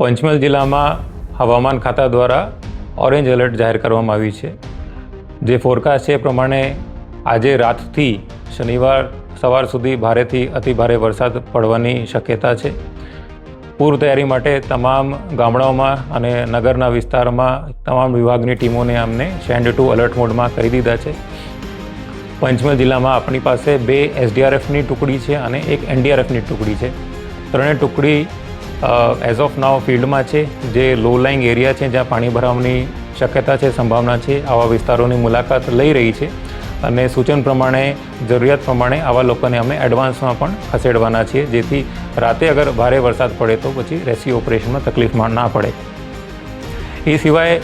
પંચમહાલ જિલ્લામાં હવામાન ખાતા દ્વારા ઓરેન્જ એલર્ટ જાહેર કરવામાં આવ્યું છે. જે ફોરકાસ્ટ છે એ પ્રમાણે આજે રાતથી શનિવાર સવાર સુધી ભારેથી અતિભારે વરસાદ પડવાની શક્યતા છે. પૂર તૈયારી માટે તમામ ગામડાઓમાં અને નગરના વિસ્તારમાં તમામ વિભાગની ટીમોને અમને સેન્ડ ટુ અલર્ટ મોડમાં કરી દીધા છે. પંચમહાલ જિલ્લામાં આપણી પાસે 2 SDRFની ટુકડી છે અને 1 NDRFની ટુકડી છે. ત્રણેય ટુકડી એઝ ઓફ નાવ ફિલ્ડમાં છે. જે લો લાઇંગ એરિયા છે, જ્યાં પાણી ભરાવાની શક્યતા છે, સંભાવના છે, આવા વિસ્તારોની મુલાકાત લઈ રહી છે અને સૂચન પ્રમાણે જરૂરિયાત પ્રમાણે આવા લોકોને અમે એડવાન્સમાં પણ ખસેડવાના છીએ, જેથી રાતે અગર ભારે વરસાદ પડે તો પછી રેસ્ક્યુ ઓપરેશનમાં તકલીફમાં ના પડે. એ સિવાય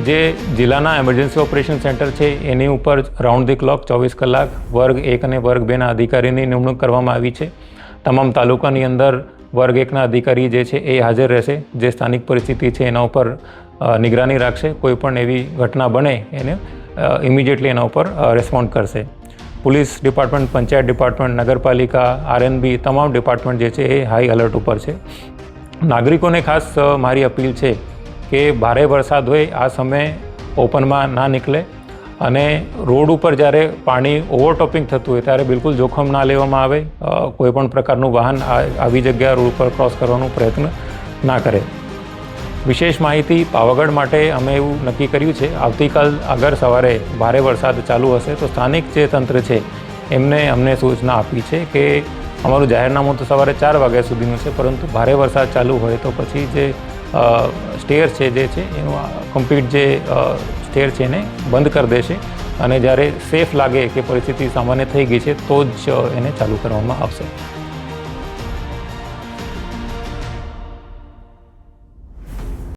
જે જિલ્લાના એમરજન્સી ઓપરેશન સેન્ટર છે એની ઉપર રાઉન્ડ ધી ક્લોક 24 કલાક વર્ગ 1 અને વર્ગ 2ના અધિકારીની નિમણૂક કરવામાં આવી છે. તમામ તાલુકાની અંદર વર્ગ 1ના અધિકારી જે છે એ હાજર રહેશે, જે સ્થાનિક પરિસ્થિતિ છે એના ઉપર નિગરાની રાખશે. કોઈ પણ એવી ઘટના બને એને ઇમિડિયેટલી એના ઉપર રિસ્પોન્ડ કરશે. પોલીસ ડિપાર્ટમેન્ટ, પંચાયત ડિપાર્ટમેન્ટ, નગરપાલિકા, RNB તમામ ડિપાર્ટમેન્ટ જે છે એ હાઈ એલર્ટ ઉપર છે. નાગરિકોને ખાસ મારી અપીલ છે કે ભારે વરસાદ હોય આ સમયે ઓપનમાં ના નીકળે અને રોડ ઉપર જ્યારે પાણી ઓવરટોપિંગ થતું હોય ત્યારે બિલકુલ જોખમ ના લેવામાં આવે. કોઈપણ પ્રકારનું વાહન આવી જગ્યા રોડ પર ક્રોસ કરવાનો પ્રયત્ન ના કરે. વિશેષ માહિતી પાવાગઢ માટે અમે એવું નક્કી કર્યું છે, આવતીકાલ અગર સવારે ભારે વરસાદ ચાલુ હશે તો સ્થાનિક જે તંત્ર છે એમને અમને સૂચના આપી છે કે અમારું જાહેરનામું તો સવારે 4 વાગ્યા સુધીનું છે, પરંતુ ભારે વરસાદ ચાલુ હોય તો પછી જે સ્ટેર છે જે છે એનું કમ્પ્લીટ જે સ્ટેર છે એને બંધ કરી દેશે અને જ્યારે સેફ લાગે કે પરિસ્થિતિ સામાન્ય થઈ ગઈ છે તો જ એને ચાલુ કરવામાં આવશે.